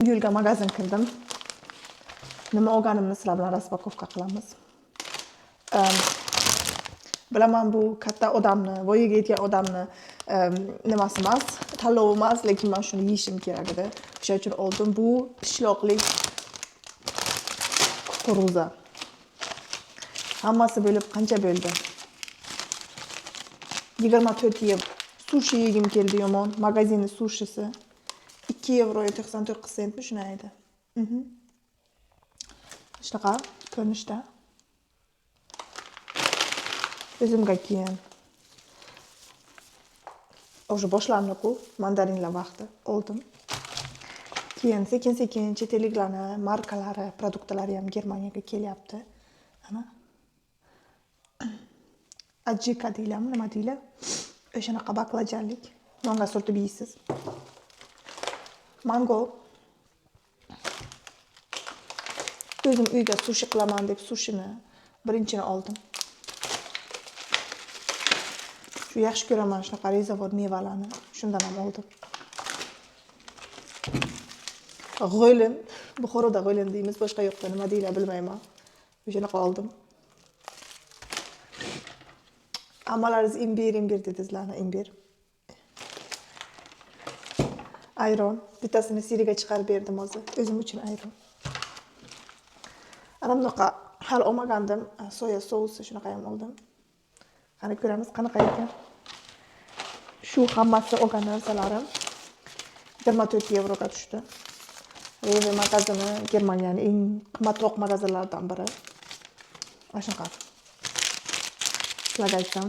Yo'lga magazin kirdim. Nima olganimni sizlar bilan raspakovka qilamiz. Bilaman bu katta odamni, voyaga yetgan odamni nimasi emas, tanlovi emas, lekin men shuni yeyishim kerak edi. O'sha uchun oldim. Bu pishloqli kukuruza. Hammasi bo'lib qancha bo'ldi? 24 yevro. Sushi yegim keldi yomon. Magazinni sushisi 2 yevro 99 sentmi shuna edi. Shunaqa ko'rinishda. O'zimga keyin o'sha boshlandi-ku, mandarinlar vaqti oldim. Keyin sekin-sekin chet elliklarni markalari, produktlari ham Germaniyaga kelyapti. Ana. Ajika deyilami, nima deylar? O'shanaqa baklajanlik. Nonga surtib yeysiz. Mango. O'zim uyga sushi qilaman deb sushini birinchini oldim. Shu yaxshi ko'raman shunaqa rezavor mevalarni. Shundan ham oldim. G'o'lin, Buxoroda g'o'lin deymiz, boshqa yoqda nima deylar bilmayman. O'shanaqa oldim. Hammalaringiz imbir dedingizlarni, imbir. Ayron. Bittasini Siriga chiqarib berdim hozir. O'zim uchun ayron. Ana bunaqa hali olmagandim. Soya sousi shunaqa ham oldim. Qani ko'ramiz qanaqa ekan. Shu hammasi olgan narsalarim 24 yevroga tushdi. Rewe magazini Germaniyaning eng qimmatroq magazinlaridan biri. Mana shunaqa. Sizlarga aytsam.